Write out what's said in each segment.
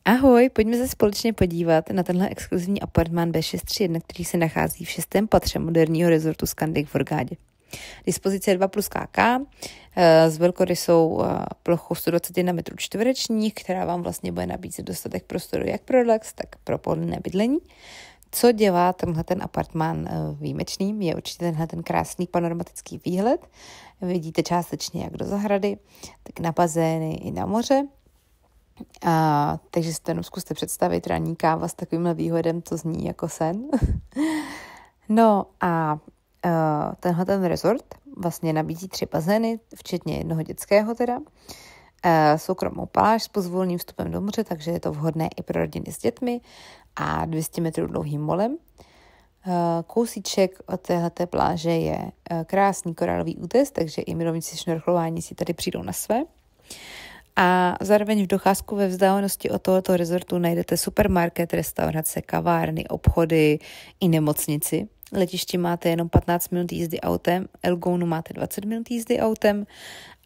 Ahoj, pojďme se společně podívat na tenhle exkluzivní apartmán B631, který se nachází v 6. patře moderního rezortu Scandic v Hurghadě. Dispozice je 2+KK s velkorysou plochou 121 m2, která vám vlastně bude nabízet dostatek prostoru jak pro relax, tak pro pohodlné bydlení. Co dělá tenhle ten apartmán výjimečným, je určitě tenhle ten krásný panoramatický výhled. Vidíte částečně jak do zahrady, tak na bazény i na moře. Takže si to jenom zkuste představit, ranní káva s takovýmhle výhledem, to zní jako sen. No a tenhle ten resort vlastně nabízí 3 bazény, včetně jednoho dětského teda, soukromou pláž s pozvolným vstupem do moře, takže je to vhodné i pro rodiny s dětmi a 200 metrů dlouhým molem. Kousíček od téhleté pláže je krásný korálový útes, takže i milovníci šnorchlování si tady přijdou na své. A zároveň v docházku ve vzdálenosti od tohoto rezortu najdete supermarket, restaurace, kavárny, obchody i nemocnici. Letiště máte jenom 15 minut jízdy autem, Elgounu máte 20 minut jízdy autem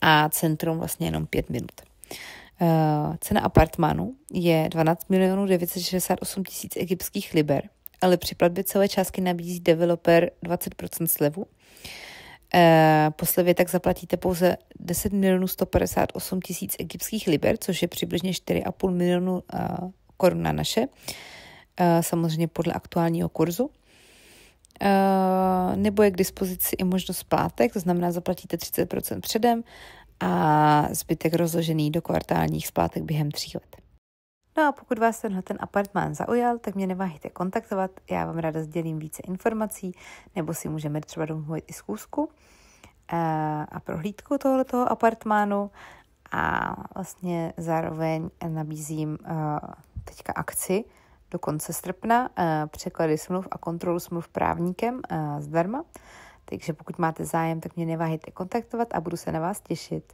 a centrum vlastně jenom 5 minut. Cena apartmánu je 12 968 000 egyptských liber, ale při platbě celé částky nabízí developer 20% slevu. Po slevě tak zaplatíte pouze 10 158 000 egyptských liber, což je přibližně 4,5 milionu korun na naše, samozřejmě podle aktuálního kurzu. Nebo je k dispozici i možnost splátek, to znamená zaplatíte 30% předem a zbytek rozložený do kvartálních splátek během 3 let. No a pokud vás ten apartmán zaujal, tak mě neváhejte kontaktovat, já vám ráda sdělím více informací, nebo si můžeme třeba domluvit i schůzku a prohlídku tohoto apartmánu a vlastně zároveň nabízím teďka akci do konce srpna, překlady smluv a kontrolu smluv právníkem zdarma, takže pokud máte zájem, tak mě neváhejte kontaktovat a budu se na vás těšit.